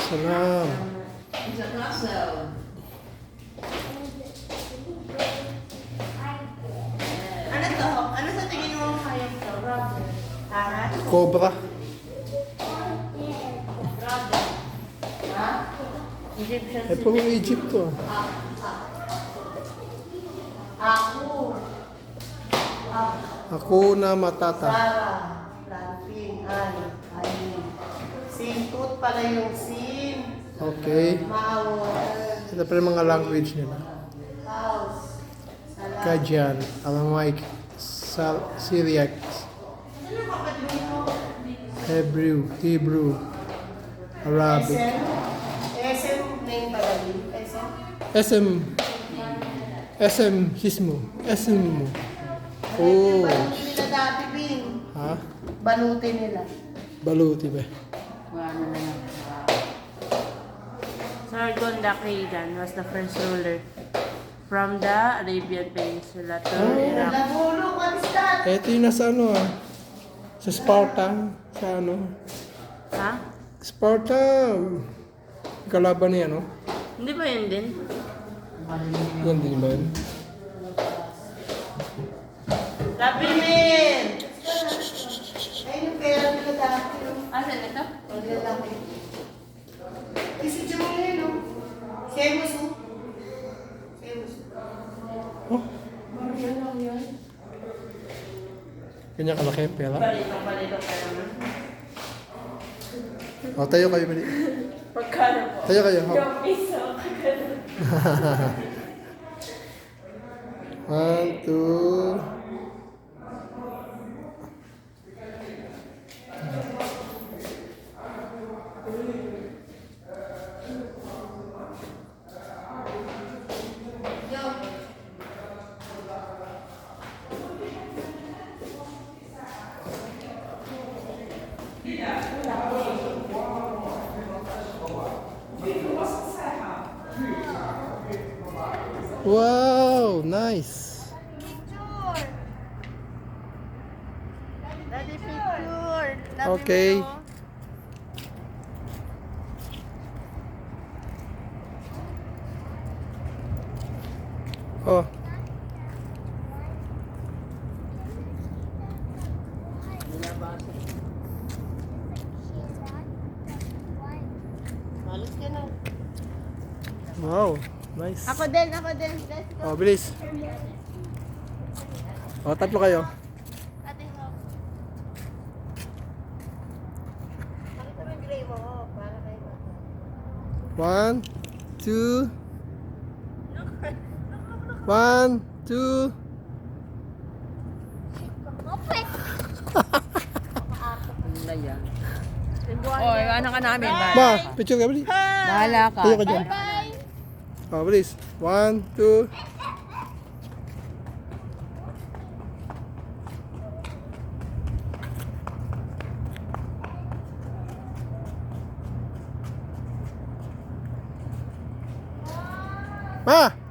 Salam. Ano to? Ano sa tingin mo hayop to? Cobra. Ha? Egyptian Eh, puro Egypt to. Ako. Hakuna Matata. Sarah. Planting. Ay. Sintut pala yung sin. Okay. Mawar. Ito pa yung mga language nila. House. Salam. Kajan, Aramaic, Syriac, Ano kapatid mo? Hebrew, Arabic. SM name pala din. SM, Hismo. Oh. Balutin nila dati, Bin. Ha? Balutin nila. Baluti ba? Ano na lang. Sargon Dakidan was the first ruler from the Arabian Peninsula to Iraq. Nabulong, what is that? Ito yung nasa ano sa Sparta, sa ano. Ha? Sparta, kalaban niya, no? Hindi ba yun din? Yan din ba yun? Lapimin! Ay, yung pera nila dati. Asan ito? Ang lalaki. Kasi dyan mo yun, no? Semus, oh. Semus. Oh, ganyan kalaki, pera. Balito ka naman. O, tayo kayo, bali. Pagkano po? Tayo kayo. Hop. Yung piso. 1, 2. Wow, nice. Daddy picture. Okay. Oh, Malas ka na. wow, nice. Ako din. Let's go. Oh, bilis. Oh, tatlo kayo. Ate mo. Pakita mo yung gray mo, oh, para kayo bata. 1, 2. 1, 2. Oy, ano ka namin? Ma, picture ka, bilis. Bahala ka. Tayo ka dyan. Oh, bilis. 1, 2. Ma!